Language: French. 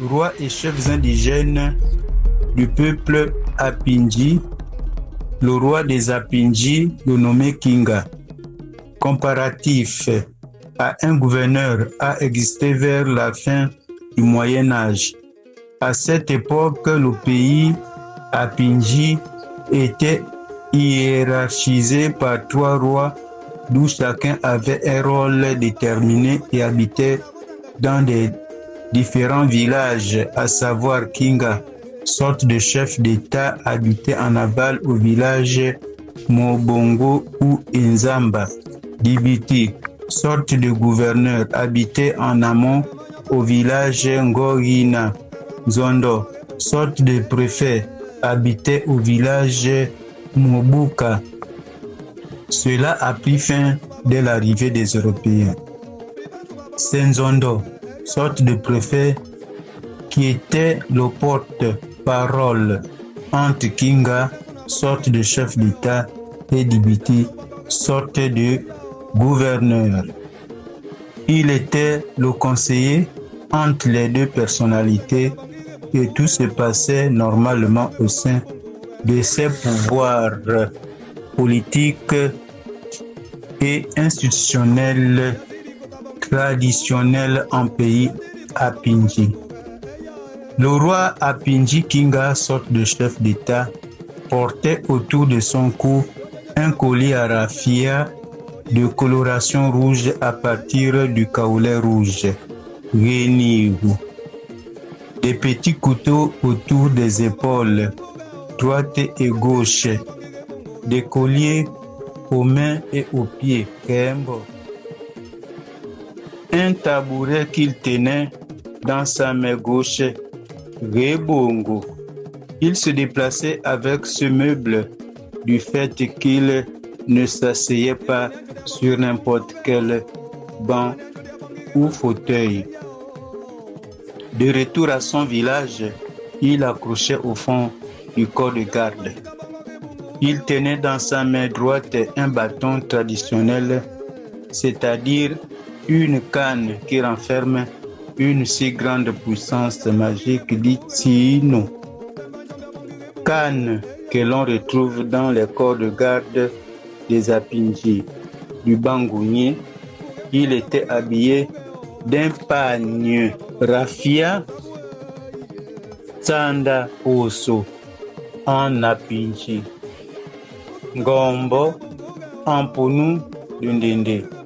rois et chefs indigènes du peuple Apinji, le roi des Apinji, le nommé Kinga. Comparatif à un gouverneur a existé vers la fin du Moyen Âge. À cette époque, le pays Apinji était hiérarchisé par 3 rois d'où chacun avait un rôle déterminé et habitait dans des différents villages, à savoir Kinga, sorte de chef d'État, habitait en aval au village Mobongo ou Nzamba. Dibiti, sorte de gouverneur, habitait en amont au village Ngorina. Zondo, sorte de préfet, habitait au village Mobuka. Cela a pris fin dès l'arrivée des Européens. Senzondo, sorte de préfet qui était le porte-parole entre Kinga, sorte de chef d'État, et Dibiti, sorte de gouverneur. Il était le conseiller entre les deux personnalités et tout se passait normalement au sein de ses pouvoirs politiques et institutionnels traditionnels en pays Apinji. Le roi Apinji Kinga, sorte de chef d'État, portait autour de son cou un collier à raffia de coloration rouge à partir du kaolin rouge, Reniru. Des petits couteaux autour des épaules, droite et gauche, des colliers aux mains et aux pieds, Kembo. Un tabouret qu'il tenait dans sa main gauche, Rebongo. Il se déplaçait avec ce meuble du fait qu'il ne s'asseyait pas sur n'importe quel banc ou fauteuil. De retour à son village, il accrochait au fond du corps de garde. Il tenait dans sa main droite un bâton traditionnel, c'est-à-dire une canne qui renferme une si grande puissance magique dite Sino. Canne que l'on retrouve dans les corps de garde des Apinji du Bangounier. Il était habillé d'un pagne raffia Tsanda Oso en Apinji, Ngombo en Ponu Dundende.